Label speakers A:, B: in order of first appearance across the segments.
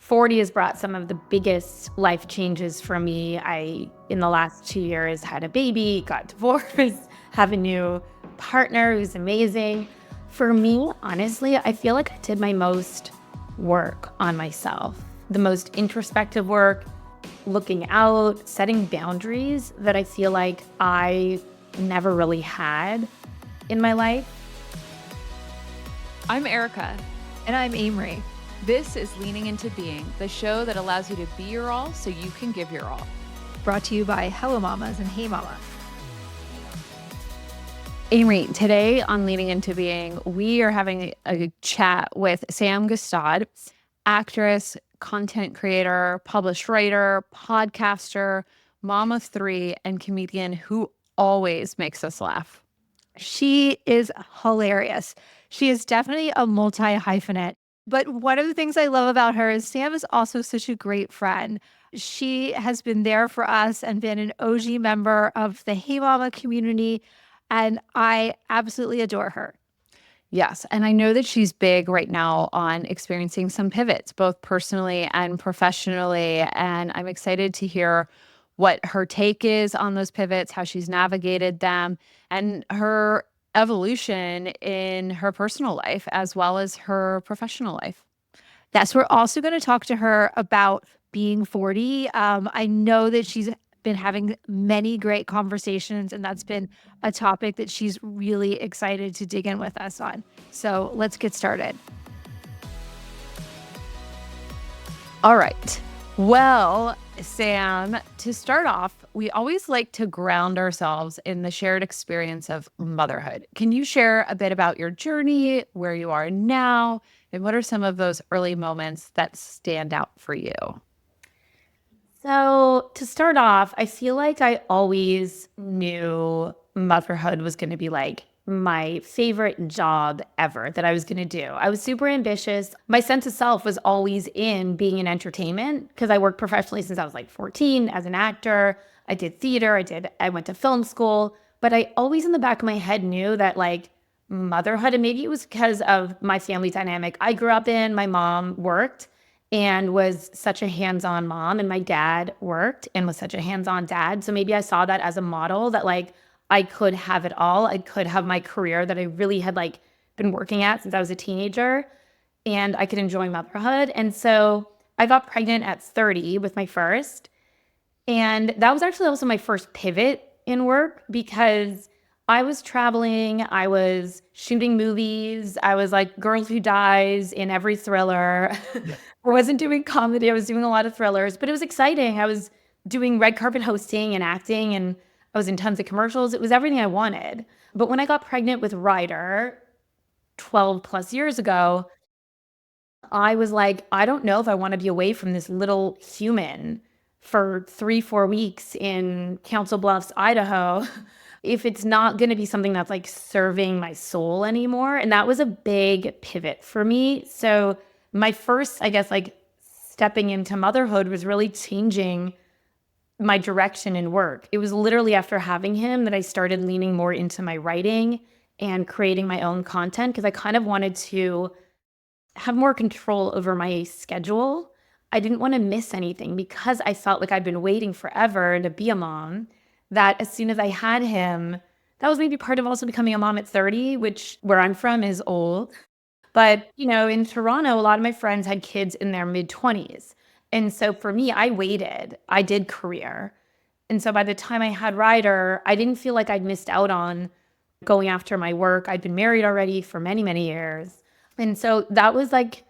A: 40 has brought some of the biggest life changes for me. In the last 2 years, had a baby, got divorced, have a new partner who's amazing. For me, honestly, I feel like I did my most work on myself, the most introspective work, looking out, setting boundaries that I feel like I never really had in my life.
B: I'm Erica.
C: And I'm Amory.
B: This is Leaning Into Being, the show that allows you to be your all so you can give your all.
C: Brought to you by Hello Mamas and Hey Mama. Amory, today on Leaning Into Being, we are having a chat with Sam Gutstadt, actress, content creator, published writer, podcaster, mom of three, and comedian who always makes us laugh. She is hilarious. She is definitely a multi-hyphenate. But one of the things I love about her is Sam is also such a great friend. She has been there for us and been an OG member of the Hey Mama community, and I absolutely adore her. Yes, and I know that she's big right now on experiencing some pivots, both personally and professionally, and I'm excited to hear what her take is on those pivots, how she's navigated them, and her evolution in her personal life as well as her professional life. Yes, we're also going to talk to her about being 40. I know that she's been having many great conversations, and that's been a topic that she's really excited to dig in with us on. So let's get started. All right. Well, Sam, to start off, we always like to ground ourselves in the shared experience of motherhood. Can you share a bit about your journey, where you are now, and what are some of those early moments that stand out for you?
A: So to start off, I feel like I always knew motherhood was going to be like my favorite job ever that I was going to do. I was super ambitious. My sense of self was always in being in entertainment because I worked professionally since I was like 14 as an actor. I did theater. I went to film school, but I always in the back of my head knew that like motherhood, and maybe it was because of my family dynamic I grew up in. My mom worked and was such a hands-on mom, and my dad worked and was such a hands-on dad. So maybe I saw that as a model that like I could have it all. I could have my career that I really had like been working at since I was a teenager, and I could enjoy motherhood. And so I got pregnant at 30 with my first. And that was actually also my first pivot in work because I was traveling, I was shooting movies, I was like Girl Who Dies in every thriller. I wasn't doing comedy, I was doing a lot of thrillers, but it was exciting. I was doing red carpet hosting and acting, and I was in tons of commercials. It was everything I wanted. But when I got pregnant with Ryder 12 plus years ago, I was like, I don't know if I want to be away from this little human for 3, 4 weeks in Council Bluffs, Idaho, if it's not going to be something that's like serving my soul anymore. And that was a big pivot for me. So my first, I guess, like stepping into motherhood was really changing my direction in work. It was literally after having him that I started leaning more into my writing and creating my own content because I kind of wanted to have more control over my schedule. I didn't want to miss anything because I felt like I'd been waiting forever to be a mom, that as soon as I had him, that was maybe part of also becoming a mom at 30, which where I'm from is old. But, in Toronto, a lot of my friends had kids in their mid-20s. And so for me, I waited. I did career. And so by the time I had Ryder, I didn't feel like I'd missed out on going after my work. I'd been married already for many, many years. And so that was like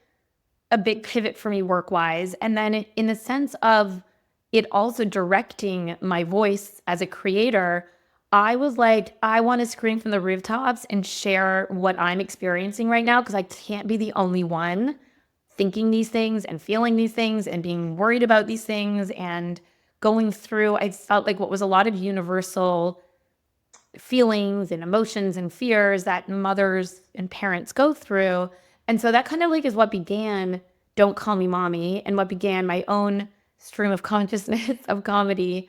A: a big pivot for me work-wise. And then in the sense of it also directing my voice as a creator, I was like, I want to scream from the rooftops and share what I'm experiencing right now because I can't be the only one thinking these things and feeling these things and being worried about these things and going through, I felt like what was a lot of universal feelings and emotions and fears that mothers and parents go through. And so that kind of like is what began Don't Call Me Mommy and what began my own stream of consciousness of comedy,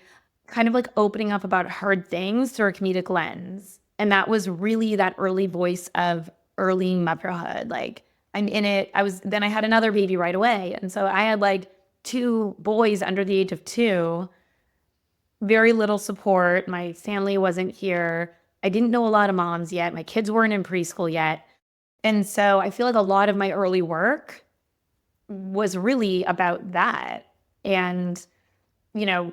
A: kind of like opening up about hard things through a comedic lens. And that was really that early voice of early motherhood, like I'm in it. Then I had another baby right away. And so I had like 2 boys under the age of 2, very little support. My family wasn't here. I didn't know a lot of moms yet. My kids weren't in preschool yet. And so I feel like a lot of my early work was really about that. And, you know,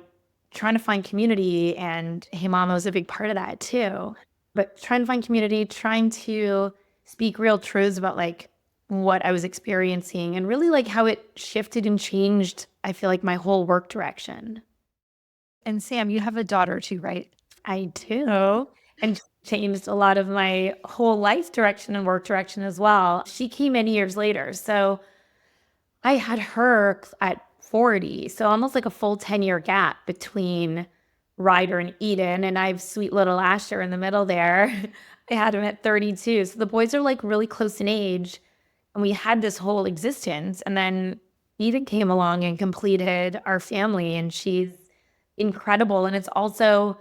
A: trying to find community, and Hey Mama was a big part of that too. But trying to find community, trying to speak real truths about like what I was experiencing and really like how it shifted and changed, I feel like, my whole work direction.
C: And Sam, you have a daughter too, right?
A: I do. And changed a lot of my whole life direction and work direction as well. She came many years later. So I had her at 40. So almost like a full 10-year gap between Ryder and Eden. And I have sweet little Asher in the middle there. I had him at 32. So the boys are like really close in age. And we had this whole existence. And then Eden came along and completed our family. And she's incredible. And it's also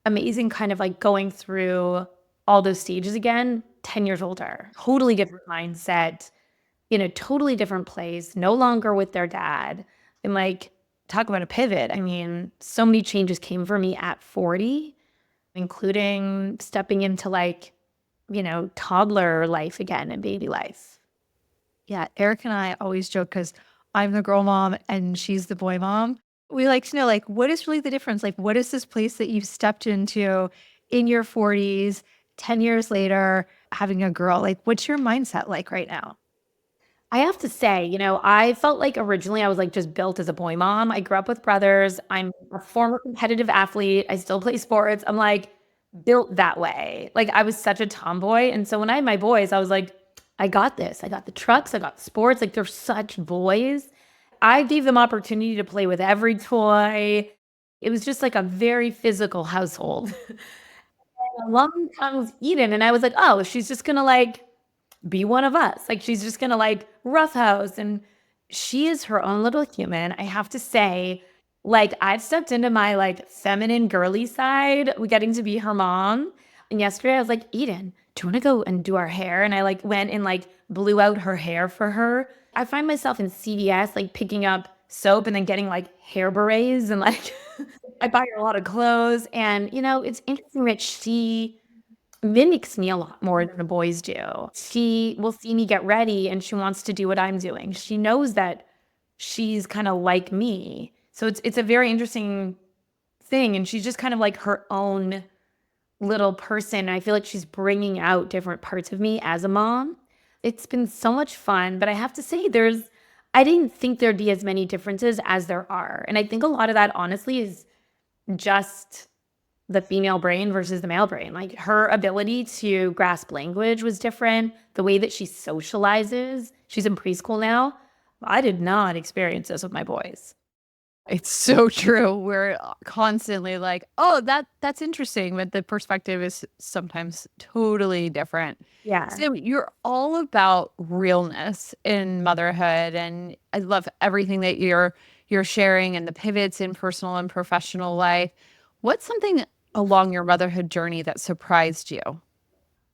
A: amazing kind of like going through all those stages again, 10 years older, totally different mindset, in a totally different place, no longer with their dad. And like, talk about a pivot. I mean, so many changes came for me at 40, including stepping into like, toddler life again and baby life.
C: Yeah, Eric and I always joke because I'm the girl mom and she's the boy mom. We like to know, like, what is really the difference? Like, what is this place that you've stepped into in your 40s, 10 years later, having a girl? Like, what's your mindset like right now?
A: I have to say, I felt like originally I was like just built as a boy mom. I grew up with brothers. I'm a former competitive athlete. I still play sports. I'm like built that way. Like I was such a tomboy. And so when I had my boys, I was like, I got this. I got the trucks. I got sports. Like they're such boys. I gave them opportunity to play with every toy. It was just like a very physical household. And along comes Eden. And I was like, oh, she's just going to like be one of us. Like she's just gonna like roughhouse. And she is her own little human. I have to say, like I've stepped into my like feminine girly side, getting to be her mom. And yesterday I was like, Eden, do you want to go and do our hair? And I like went and like blew out her hair for her. I find myself in CVS like picking up soap and then getting like hair berets and like I buy her a lot of clothes. And it's interesting that she mimics me a lot more than the boys do. She will see me get ready and she wants to do what I'm doing. She knows that she's kind of like me. So it's a very interesting thing. And she's just kind of like her own little person. I feel like she's bringing out different parts of me as a mom. It's been so much fun, but I have to say I didn't think there'd be as many differences as there are. And I think a lot of that honestly is just the female brain versus the male brain. Like her ability to grasp language was different. The way that she socializes, she's in preschool now. I did not experience this with my boys.
C: It's so true. We're constantly like, oh, that's interesting, but the perspective is sometimes totally different.
A: Yeah.
C: So you're all about realness in motherhood, and I love everything that you're sharing and the pivots in personal and professional life. What's something along your motherhood journey that surprised you?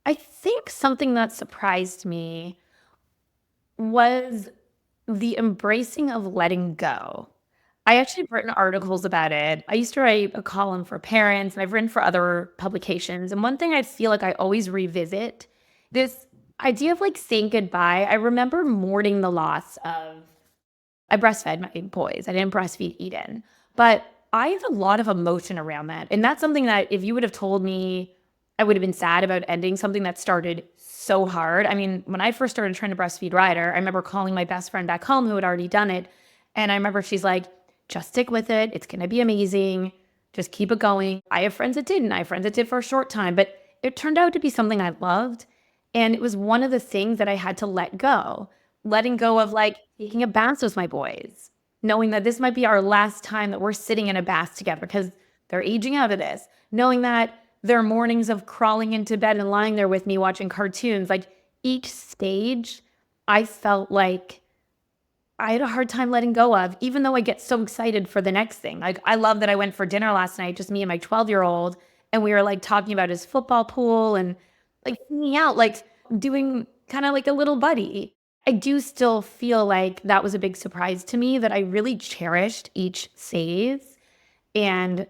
A: I think something that surprised me was the embracing of letting go. I actually have written articles about it. I used to write a column for parents, and I've written for other publications. And one thing I feel like I always revisit, this idea of like saying goodbye. I remember mourning the loss of, I breastfed my boys. I didn't breastfeed Eden, but I have a lot of emotion around that. And that's something that if you would have told me, I would have been sad about ending something that started so hard. I mean, when I first started trying to breastfeed Ryder, I remember calling my best friend back home who had already done it. And I remember she's like, just stick with it. It's going to be amazing. Just keep it going. I have friends that didn't. I have friends that did for a short time, but it turned out to be something I loved. And it was one of the things that I had to let go, letting go of like taking a bath with my boys, knowing that this might be our last time that we're sitting in a bath together because they're aging out of this, knowing that there are mornings of crawling into bed and lying there with me watching cartoons. Like each stage, I felt like I had a hard time letting go of, even though I get so excited for the next thing. Like I love that I went for dinner last night, just me and my 12-year-old, and we were like talking about his football pool and like hanging out, like doing kind of like a little buddy. I do still feel like that was a big surprise to me, that I really cherished each phase. And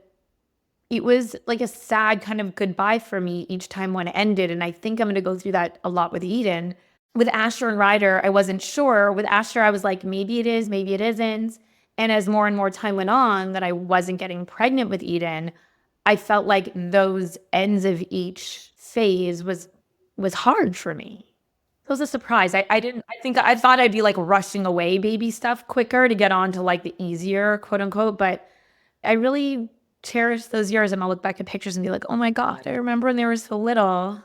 A: it was like a sad kind of goodbye for me each time one ended. And I think I'm going to go through that a lot with Eden. With Asher and Ryder, I wasn't sure. With Asher, I was like, maybe it is, maybe it isn't. And as more and more time went on, that I wasn't getting pregnant with Eden, I felt like those ends of each phase was hard for me. It was a surprise. I thought I'd be like rushing away baby stuff quicker to get on to like the easier, quote unquote, but I really cherish those years, and I'll look back at pictures and be like, oh my God, I remember when they were so little.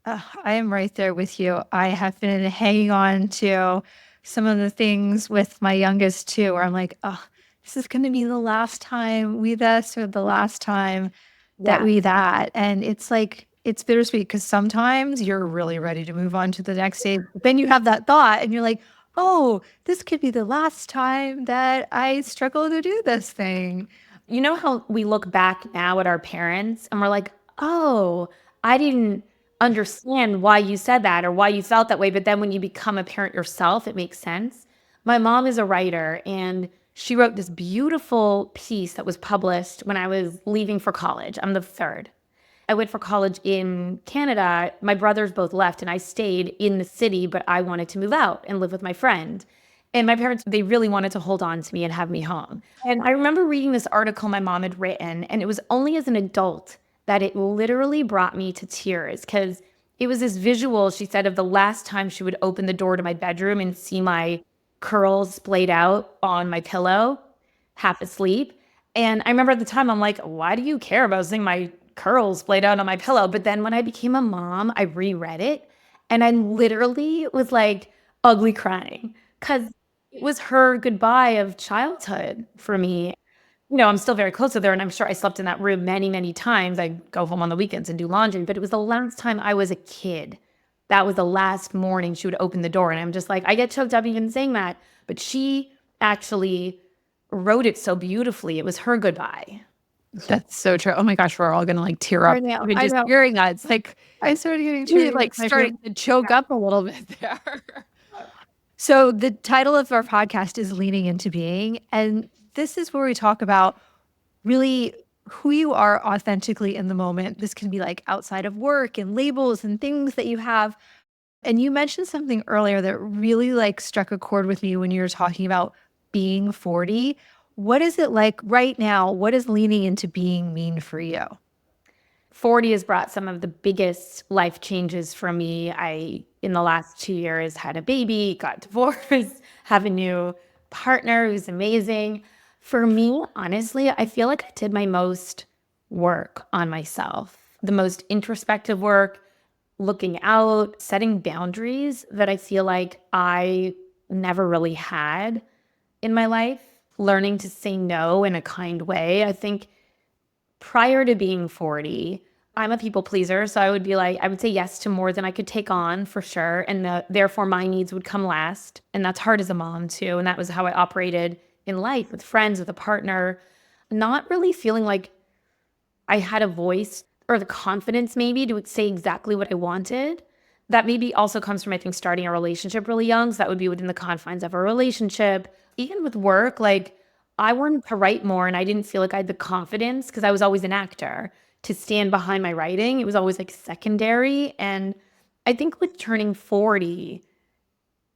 C: I am right there with you. I have been hanging on to some of the things with my youngest too, where I'm like, oh, this is going to be the last time we this or the last time that
A: Yeah.
C: we that. And it's like, it's bittersweet because sometimes you're really ready to move on to the next stage. But then you have that thought and you're like, oh, this could be the last time that I struggle to do this thing.
A: You know how we look back now at our parents and we're like, oh, I didn't understand why you said that or why you felt that way. But then when you become a parent yourself, it makes sense. My mom is a writer, and she wrote this beautiful piece that was published when I was leaving for college. I'm the third. I went for college in Canada. My brothers both left, and I stayed in the city, but I wanted to move out and live with my friend. And my parents, they really wanted to hold on to me and have me home. And I remember reading this article my mom had written, and it was only as an adult that it literally brought me to tears, because it was this visual, she said, of the last time she would open the door to my bedroom and see my curls splayed out on my pillow, half asleep. And I remember at the time, I'm like, why do you care about seeing my curls splayed out on my pillow? But then when I became a mom, I reread it, and I literally was like ugly crying, because it was her goodbye of childhood for me. I'm still very close with her, and I'm sure I slept in that room many, many times. I go home on the weekends and do laundry, but it was the last time I was a kid. That was the last morning she would open the door, and I'm just like, I get choked up even saying that. But she actually wrote it so beautifully. It was her goodbye.
C: That's so true. Oh my gosh, we're all gonna like tear up
A: I know,
C: even
A: I
C: just
A: know.
C: hearing that. It's like
A: I started getting
C: really
A: teary
C: like
A: with my
C: starting to choke up a little bit there. So the title of our podcast is Leaning into Being. And this is where we talk about really who you are authentically in the moment. This can be like outside of work and labels and things that you have. And you mentioned something earlier that really like struck a chord with me when you were talking about being 40. What is it like right now? What does leaning into being mean for you?
A: 40 has brought some of the biggest life changes for me. I, in the last 2 years, had a baby, got divorced, have a new partner who's amazing. For me, honestly, I feel like I did my most work on myself, the most introspective work, looking out, setting boundaries that I feel like I never really had in my life, learning to say no in a kind way. I think prior to being 40, I'm a people pleaser. So I would be like, I would say yes to more than I could take on for sure. And therefore, my needs would come last. And that's hard as a mom, too. And that was how I operated in life, with friends, with a partner, not really feeling like I had a voice or the confidence maybe to say exactly what I wanted. That maybe also comes from, I think, starting a relationship really young. So that would be within the confines of a relationship. Even with work, like I wanted to write more, and I didn't feel like I had the confidence, because I was always an actor, to stand behind my writing. It was always like secondary. And I think with turning 40,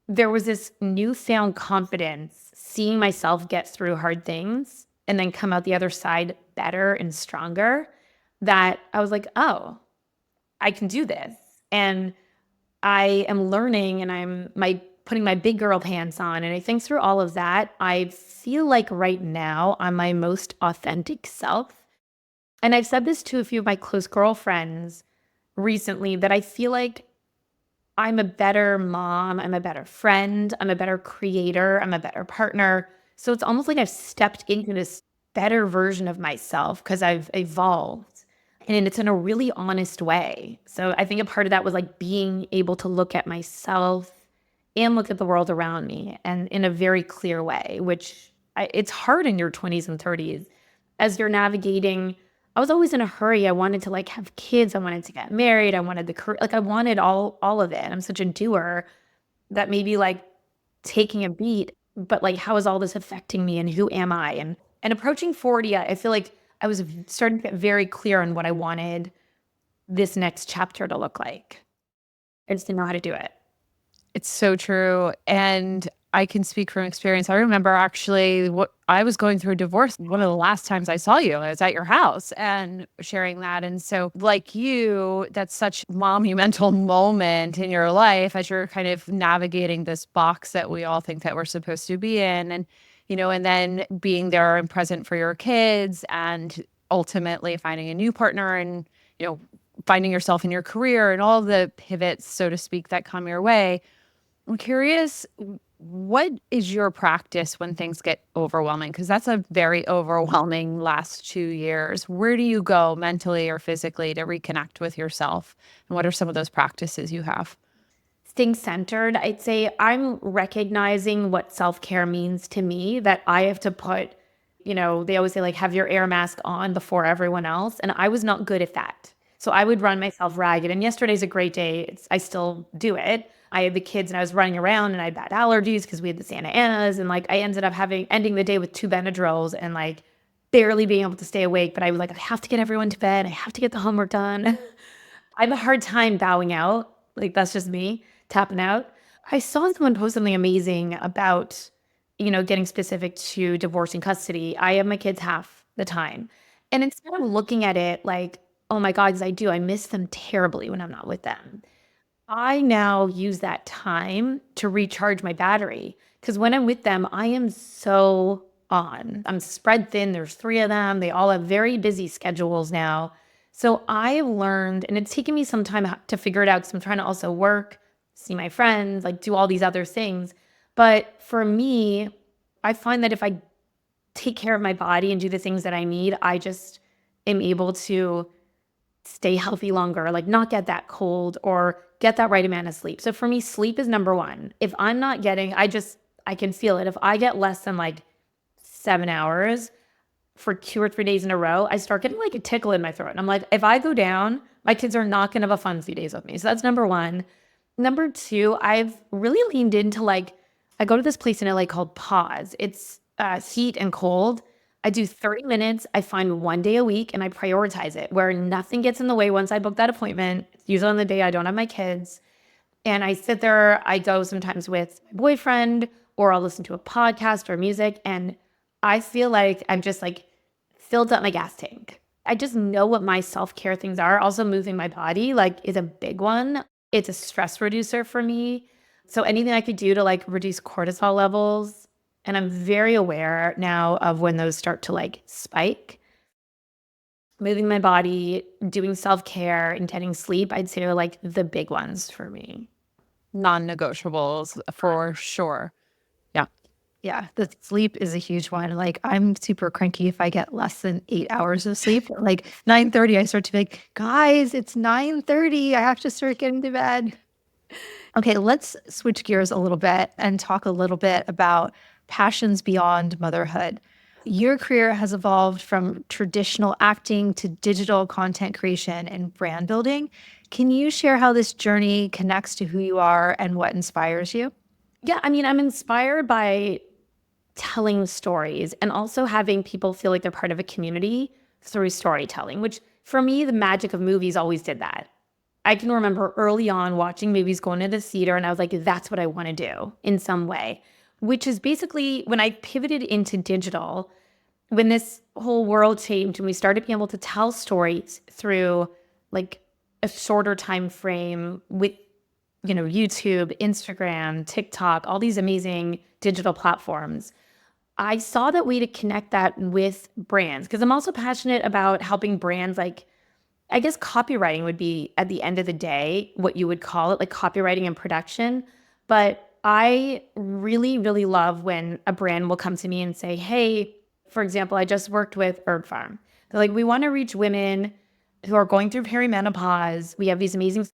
A: there was this newfound confidence, seeing myself get through hard things and then come out the other side better and stronger, that I was like, oh, I can do this. And I am learning, and I'm putting my big girl pants on. And I think through all of that, I feel like right now I'm my most authentic self. And I've said this to a few of my close girlfriends recently, that I feel like I'm a better mom, I'm a better friend, I'm a better creator, I'm a better partner. So it's almost like I've stepped into this better version of myself because I've evolved. And it's in a really honest way. So I think a part of that was like being able to look at myself and look at the world around me, and in a very clear way, which it's hard in your 20s and 30s as you're navigating. I was always in a hurry. I wanted to like have kids. I wanted to get married. I wanted the career. Like I wanted all of it. I'm such a doer that may be like taking a beat, but like, how is all this affecting me and who am I? And approaching 40, I feel like I was starting to get very clear on what I wanted this next chapter to look like. I just didn't know how to do it.
C: It's so true. And I can speak from experience. I remember actually I was going through a divorce. One of the last times I saw you, I was at your house and sharing that. And so, like you, that's such monumental moment in your life as you're kind of navigating this box that we all think that we're supposed to be in. And, and then being there and present for your kids and ultimately finding a new partner and, finding yourself in your career and all the pivots, so to speak, that come your way. I'm curious, what is your practice when things get overwhelming? Because that's a very overwhelming last 2 years. Where do you go mentally or physically to reconnect with yourself? And what are some of those practices you have?
A: Staying centered, I'd say I'm recognizing what self-care means to me, that I have to put, they always say like, have your air mask on before everyone else. And I was not good at that. So I would run myself ragged. And yesterday's a great day. I still do it. I had the kids and I was running around and I had bad allergies because we had the Santa Anas. And like, I ended up ending the day with 2 Benadryls and like barely being able to stay awake. But I was like, I have to get everyone to bed. I have to get the homework done. I have a hard time bowing out. Like, that's just me tapping out. I saw someone post something amazing about, getting specific to divorcing custody. I have my kids half the time. And instead of looking at it like, oh my God, because I miss them terribly when I'm not with them. I now use that time to recharge my battery because when I'm with them, I am so on. I'm spread thin. There's 3 of them. They all have very busy schedules now. So I have learned, and it's taken me some time to figure it out because I'm trying to also work, see my friends, like do all these other things. But for me, I find that if I take care of my body and do the things that I need, I just am able to stay healthy longer, like not get that cold or get that right amount of sleep. So for me, sleep is number one. If I'm not getting, I can feel it. If I get less than like 7 hours for 2 or 3 days in a row, I start getting like a tickle in my throat. And I'm like, if I go down, my kids are not going to have a fun few days with me. So that's number one. Number two, I've really leaned into I go to this place in LA called Pause. It's heat and cold. I do 30 minutes. I find 1 day a week and I prioritize it where nothing gets in the way once I book that appointment. It's usually on the day I don't have my kids. And I sit there, I go sometimes with my boyfriend or I'll listen to a podcast or music. And I feel like I'm just like filled up my gas tank. I just know what my self-care things are. Also moving my body is a big one. It's a stress reducer for me. So anything I could do to reduce cortisol levels. And I'm very aware now of when those start to spike. Moving my body, doing self-care, and getting sleep, I'd say are the big ones for me.
C: Non-negotiables for sure. Yeah.
D: Yeah, the sleep is a huge one. I'm super cranky if I get less than 8 hours of sleep. 9:30, I start to be like, guys, it's 9:30. I have to start getting to bed. Okay, let's switch gears a little bit and talk a little bit about passions beyond motherhood. Your career has evolved from traditional acting to digital content creation and brand building. Can you share how this journey connects to who you are and what inspires you?
A: Yeah, I mean, I'm inspired by telling stories and also having people feel like they're part of a community through storytelling, which for me, the magic of movies always did that. I can remember early on watching movies, going to the theater, and I was like, that's what I want to do in some way, which is basically when I pivoted into digital, when this whole world changed and we started being able to tell stories through a shorter time frame with YouTube, Instagram, TikTok, all these amazing digital platforms. I saw that way to connect that with brands because I'm also passionate about helping brands. I guess copywriting would be at the end of the day what you would call it, like copywriting and production. But I really, really love when a brand will come to me and say, hey, for example, I just worked with Herb Farm. They're like, we want to reach women who are going through perimenopause. We have these amazing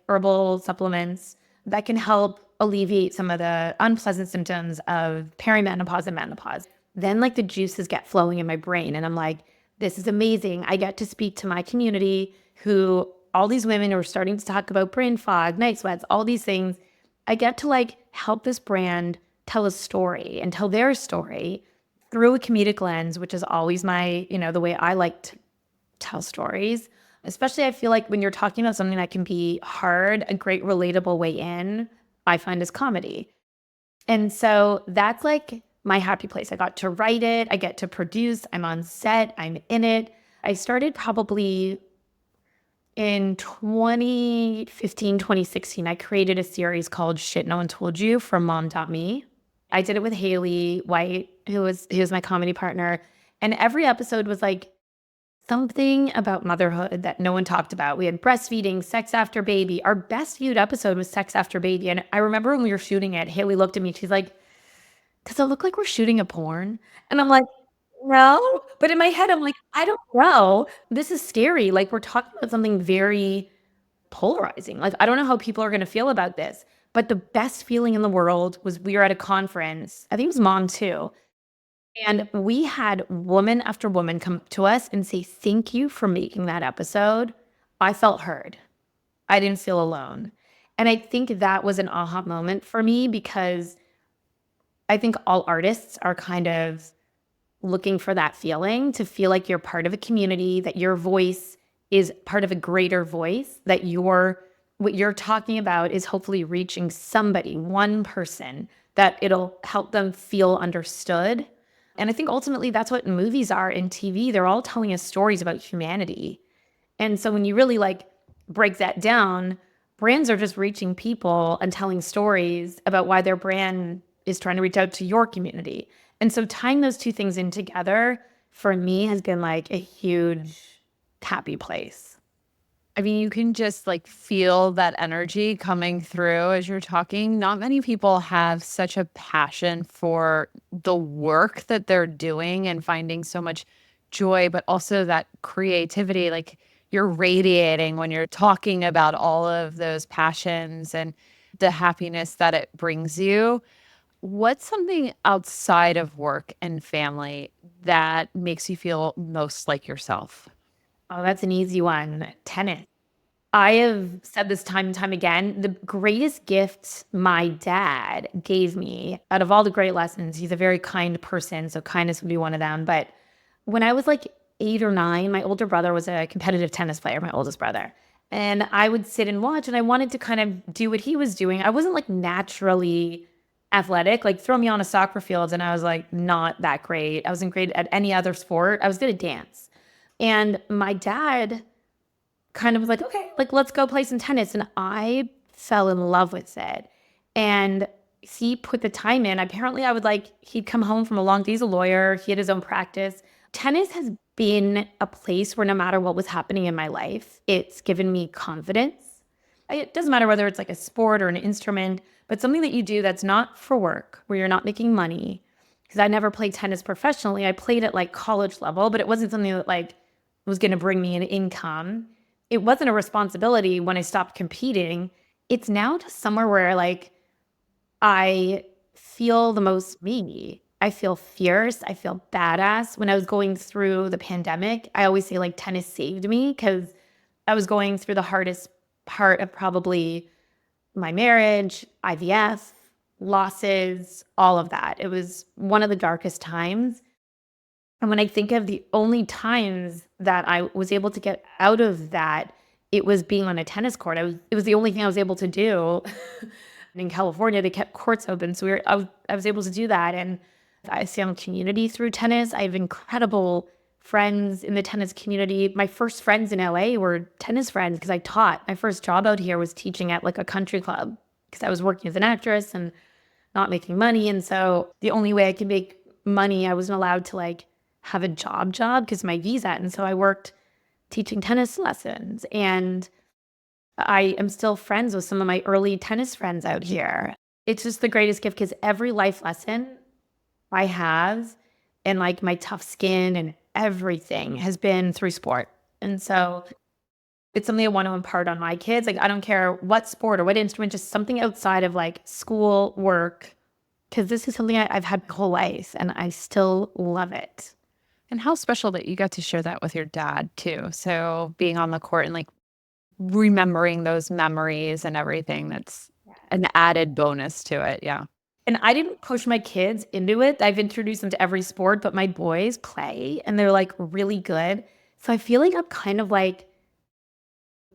A: herbal supplements that can help alleviate some of the unpleasant symptoms of perimenopause and menopause. Then the juices get flowing in my brain and I'm like, this is amazing. I get to speak to my community all these women who are starting to talk about brain fog, night sweats, all these things. I get to help this brand tell a story and tell their story through a comedic lens, which is always my, the way I like to tell stories. Especially I feel like when you're talking about something that can be hard, a great relatable way in, I find is comedy. And so that's like my happy place. I got to write it, I get to produce, I'm on set, I'm in it. I started probably in 2015, 2016. I created a series called Shit No One Told You from Mom.me. I did it with Haley White, who was my comedy partner. And every episode was like something about motherhood that no one talked about. We had breastfeeding, sex after baby. Our best viewed episode was sex after baby. And I remember when we were shooting it, Haley looked at me, she's like, does it look like we're shooting a porn? And I'm like, no. But in my head, I'm like, I don't know. This is scary. Like, we're talking about something very polarizing. Like, I don't know how people are going to feel about this. But the best feeling in the world was we were at a conference. I think it was Mom too. And we had woman after woman come to us and say, thank you for making that episode. I felt heard. I didn't feel alone. And I think that was an aha moment for me, because I think all artists are kind of looking for that feeling, to feel like you're part of a community, that your voice is part of a greater voice, that what you're talking about is hopefully reaching somebody, one person, that it'll help them feel understood. And I think ultimately that's what movies are in TV. They're all telling us stories about humanity. And so when you really like break that down, brands are just reaching people and telling stories about why their brand is trying to reach out to your community. And so tying those two things in together for me has been like a huge happy place.
C: I mean, you can just like feel that energy coming through as you're talking. Not many people have such a passion for the work that they're doing and finding so much joy, but also that creativity. Like, you're radiating when you're talking about all of those passions and the happiness that it brings you. What's something outside of work and family that makes you feel most like yourself?
A: Oh, that's an easy one. Tennis. I have said this time and time again. The greatest gift my dad gave me out of all the great lessons, he's a very kind person, so kindness would be one of them. But when I was like 8 or 9, my older brother was a competitive tennis player, my oldest brother. And I would sit and watch, and I wanted to kind of do what he was doing. I wasn't like naturally athletic. Like, throw me on a soccer field and I was like not that great. I wasn't great at any other sport. I was good at dance. And my dad kind of was like, okay, like let's go play some tennis. And I fell in love with it. And he put the time in. Apparently he'd come home from a long day. He's a lawyer. He had his own practice. Tennis has been a place where no matter what was happening in my life, it's given me confidence. It doesn't matter whether it's like a sport or an instrument, but something that you do that's not for work, where you're not making money. Because I never played tennis professionally. I played at like college level, but it wasn't something that like was going to bring me an income. It wasn't a responsibility when I stopped competing. It's now just somewhere where like I feel the most me. I feel fierce. I feel badass. When I was going through the pandemic, I always say like tennis saved me, because I was going through the hardest part of probably my marriage, IVF, losses, all of that. It was one of the darkest times. And when I think of the only times that I was able to get out of that, it was being on a tennis court. It was the only thing I was able to do. And in California, they kept courts open. So I was able to do that. And I found community through tennis. I have incredible friends in the tennis community. My first friends in LA were tennis friends because I taught. My first job out here was teaching at like a country club, because I was working as an actress and not making money. And so the only way I could make money, I wasn't allowed to like have a job because of my visa. And so I worked teaching tennis lessons. And I am still friends with some of my early tennis friends out here. It's just the greatest gift, because every life lesson I have and like my tough skin and everything has been through sport. And so it's something I want to impart on my kids. Like, I don't care what sport or what instrument, just something outside of like school, work, because this is something I've had my whole life and I still love it.
C: And how special that you got to share that with your dad too. So being on the court and like remembering those memories and everything, that's an added bonus to it. Yeah.
A: And I didn't push my kids into it. I've introduced them to every sport, but my boys play and they're like really good. So I feel like I'm kind of like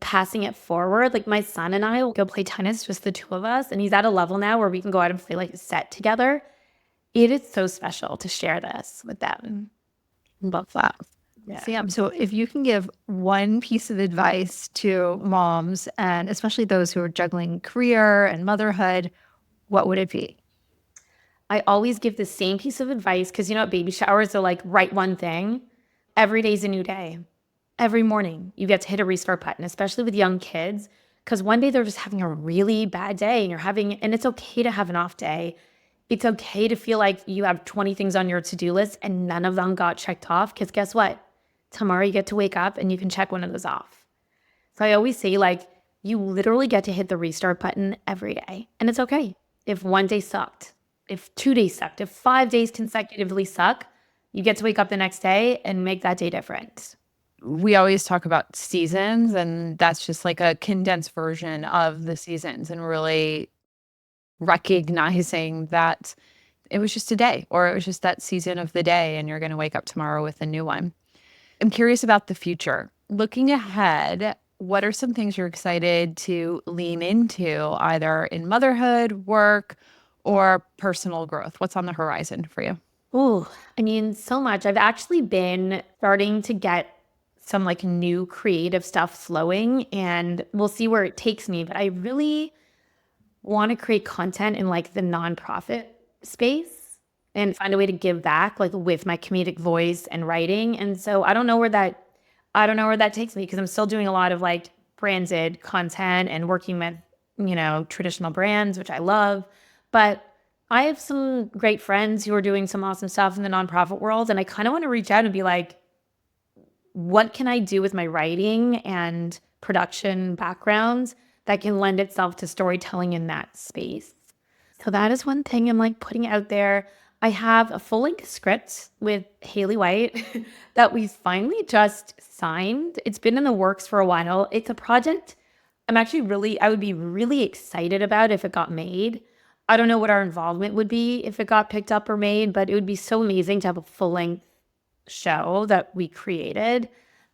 A: passing it forward. Like my son and I will go play tennis, just the two of us. And he's at a level now where we can go out and play like a set together. It is so special to share this with them.
C: Love that.
A: Yeah.
D: Sam, so if you can give one piece of advice to moms and especially those who are juggling career and motherhood, what would it be?
A: I always give the same piece of advice because you know what baby showers are like, write one thing. Every day's a new day. Every morning you get to hit a restart button, especially with young kids, because one day they're just having a really bad day and it's okay to have an off day. It's okay to feel like you have 20 things on your to-do list and none of them got checked off because guess what? Tomorrow you get to wake up and you can check one of those off. So I always say like, you literally get to hit the restart button every day. And it's okay if one day sucked. If 2 days sucked, if 5 days consecutively suck, you get to wake up the next day and make that day different.
C: We always talk about seasons, and that's just like a condensed version of the seasons, and really recognizing that it was just a day, or it was just that season of the day, and you're going to wake up tomorrow with a new one. I'm curious about the future. Looking ahead, what are some things you're excited to lean into, either in motherhood, work, or personal growth? What's on the horizon for you?
A: Oh, I mean, so much. I've actually been starting to get some like new creative stuff flowing and we'll see where it takes me. But I really want to create content in like the nonprofit space and find a way to give back like with my comedic voice and writing. And so I don't know where that takes me because I'm still doing a lot of like branded content and working with, you know, traditional brands, which I love. But I have some great friends who are doing some awesome stuff in the nonprofit world. And I kind of want to reach out and be like, what can I do with my writing and production backgrounds that can lend itself to storytelling in that space? So that is one thing I'm like putting out there. I have a full-length script with Haley White that we finally just signed. It's been in the works for a while. It's a project I would be really excited about if it got made. I don't know what our involvement would be if it got picked up or made, but it would be so amazing to have a full-length show that we created.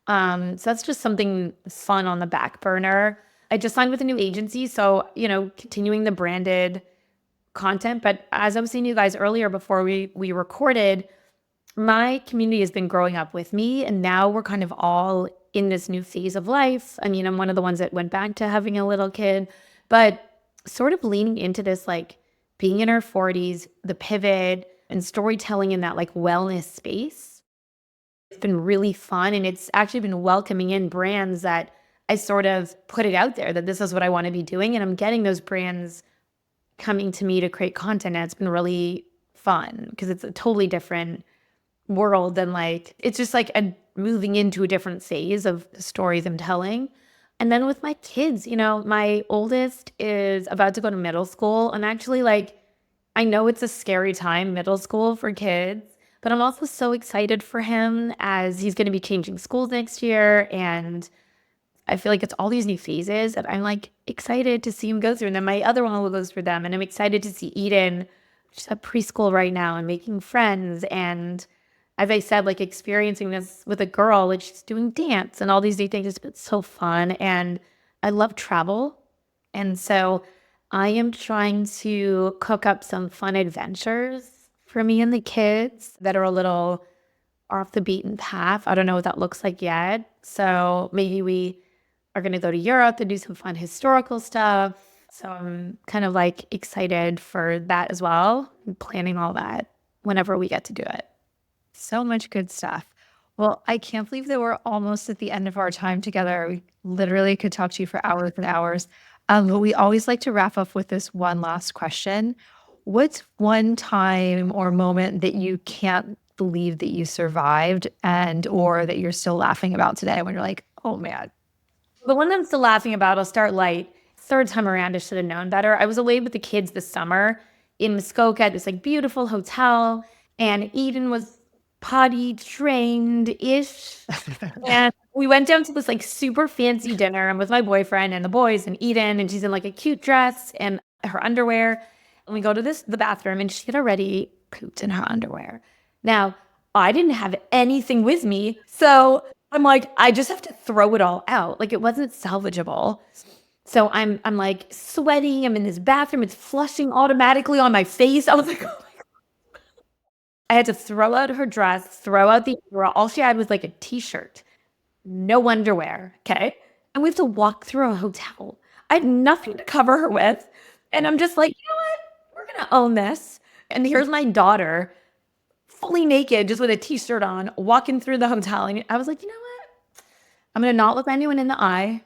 A: So that's just something fun on the back burner. I just signed with a new agency, so, you know, continuing the branded content. But as I was saying to you guys earlier before we recorded, my community has been growing up with me, and now we're kind of all in this new phase of life. I mean, I'm one of the ones that went back to having a little kid, but sort of leaning into this, like being in our 40s, the pivot and storytelling in that like wellness space. It's been really fun, and it's actually been welcoming in brands that I sort of put it out there that this is what I want to be doing, and I'm getting those brands coming to me to create content, and it's been really fun because it's a totally different world than like, it's just like moving into a different phase of stories I'm telling. And then with my kids, you know, my oldest is about to go to middle school, and actually like, I know it's a scary time, middle school for kids, but I'm also so excited for him as he's going to be changing schools next year. And I feel like it's all these new phases that I'm like excited to see him go through. And then my other one will go through them. And I'm excited to see Eden, she's at preschool right now and making friends. And as I said, like experiencing this with a girl, like she's doing dance and all these new things. It's been so fun. And I love travel. And so I am trying to cook up some fun adventures for me and the kids that are a little off the beaten path. I don't know what that looks like yet. So maybe we are going to go to Europe and do some fun historical stuff. So I'm kind of like excited for that as well. I'm planning all that whenever we get to do it.
D: So much good stuff. Well, I can't believe that we're almost at the end of our time together. We literally could talk to you for hours and hours. But we always like to wrap up with this one last question. What's one time or moment that you can't believe that you survived and or that you're still laughing about today when you're like, oh man?
A: The one that I'm still laughing about, I'll start light. Third time around, I should have known better. I was away with the kids this summer in Muskoka at this like beautiful hotel, and Eden was potty trained-ish. And we went down to this like super fancy dinner. I'm with my boyfriend and the boys and Eden, and she's in like a cute dress. And her underwear. And we go to the bathroom, and she had already pooped in her underwear. Now, I didn't have anything with me, so I'm like, I just have to throw it all out. Like, it wasn't salvageable. So I'm like sweating. I'm in this bathroom. It's flushing automatically on my face. I was like, oh my God. I had to throw out her dress, throw out the underwear. All she had was like a t-shirt, no underwear. Okay. And we have to walk through a hotel. I had nothing to cover her with. And I'm just like, you know what? We're going to own this. And here's my daughter, fully naked, just with a t-shirt on, walking through the hotel. And I was like, you know what? I'm going to not look anyone in the eye.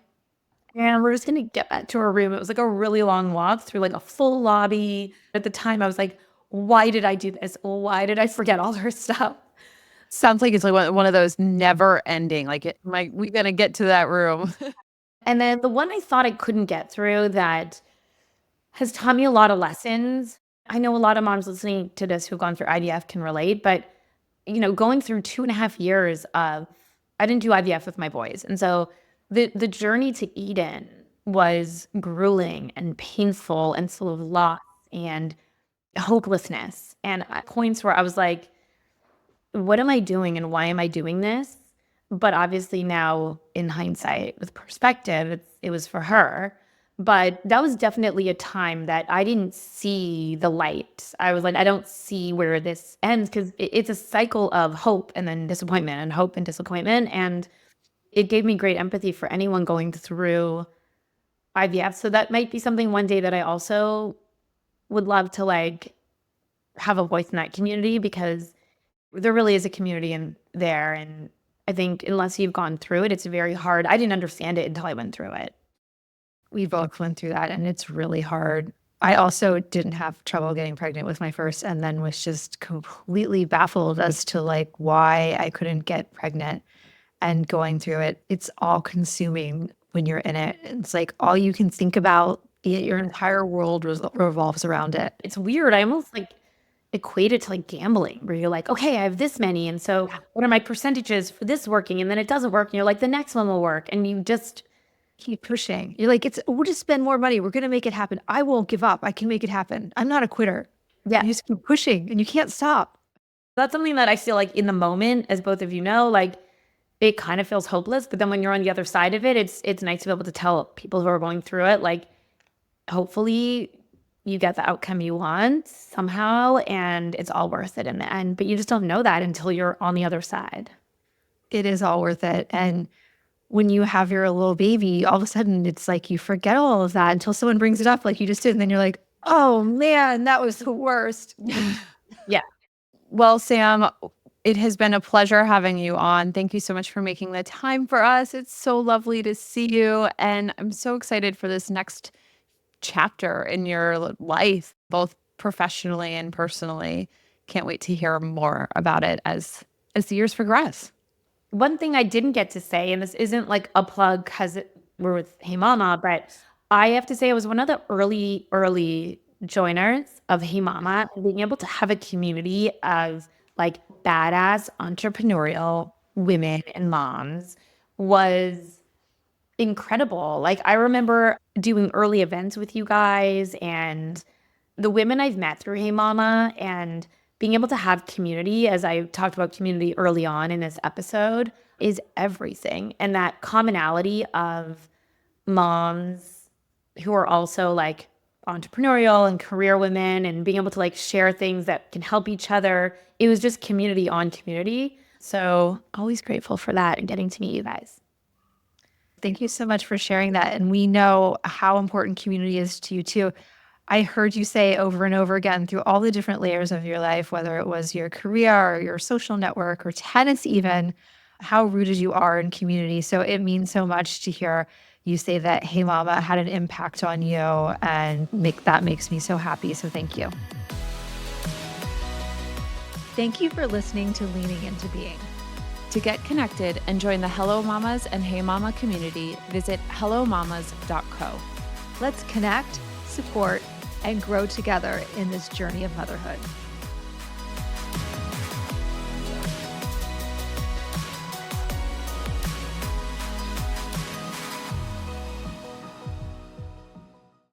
A: And we're just going to get back to our room. It was like a really long walk through like a full lobby. At the time, I was like, why did I do this? Why did I forget all her stuff?
C: Sounds like it's like one of those never ending, like, we got to get to that room.
A: And then the one I thought I couldn't get through that has taught me a lot of lessons. I know a lot of moms listening to this who've gone through IVF can relate, but going through 2.5 years of, I didn't do IVF with my boys. And so the journey to Eden was grueling and painful and full of loss and hopelessness. And at points where I was like, what am I doing and why am I doing this? But obviously now in hindsight, with perspective, it was for her. But that was definitely a time that I didn't see the light. I was like, I don't see where this ends, because it's a cycle of hope and then disappointment and hope and disappointment. And it gave me great empathy for anyone going through IVF. So that might be something one day that I also would love to like have a voice in that community, because there really is a community in there. And I think unless you've gone through it, it's very hard. I didn't understand it until I went through it.
D: We both went through that, and it's really hard. I also didn't have trouble getting pregnant with my first, and then was just completely baffled as to like why I couldn't get pregnant. And going through it, it's all consuming when you're in it. It's like all you can think about, your entire world revolves around it.
A: It's weird. I almost like equate it to like gambling, where you're like, okay, I have this many, and so what are my percentages for this working? And then it doesn't work, and you're like, the next one will work, and you just
D: keep pushing. You're like, we'll just spend more money. We're gonna make it happen. I won't give up. I can make it happen. I'm not a quitter.
A: Yeah.
D: You just keep pushing, and you can't stop.
A: That's something that I feel like in the moment, as both of you know, like it kind of feels hopeless. But then when you're on the other side of it, it's nice to be able to tell people who are going through it, like, hopefully you get the outcome you want somehow, and it's all worth it in the end. But you just don't know that until you're on the other side.
D: It is all worth it. And when you have your little baby, all of a sudden it's like you forget all of that until someone brings it up like you just did. And then you're like, oh man, that was the worst.
A: Yeah.
C: Well, Sam, it has been a pleasure having you on. Thank you so much for making the time for us. It's so lovely to see you. And I'm so excited for this next chapter in your life, both professionally and personally. Can't wait to hear more about it as the years progress.
A: One thing I didn't get to say, and this isn't like a plug because we're with Hey Mama, but I have to say I was one of the early joiners of Hey Mama, and being able to have a community of like badass entrepreneurial women and moms was incredible. Like, I remember doing early events with you guys, and the women I've met through Hey Mama, and being able to have community, as I talked about community early on in this episode, is everything. And that commonality of moms who are also like entrepreneurial and career women, and being able to like share things that can help each other. It was just community on community. So always grateful for that and getting to meet you guys.
D: Thank you so much for sharing that. And we know how important community is to you too. I heard you say over and over again through all the different layers of your life, whether it was your career or your social network or tennis even, how rooted you are in community. So it means so much to hear you say that Hey Mama had an impact on you, and that makes me so happy. So thank you. Thank you for listening to Leaning Into Being.
B: To get connected and join the Hello Mamas and Hey Mama community, visit hellomamas.co.
D: Let's connect, support, and grow together in this journey of motherhood.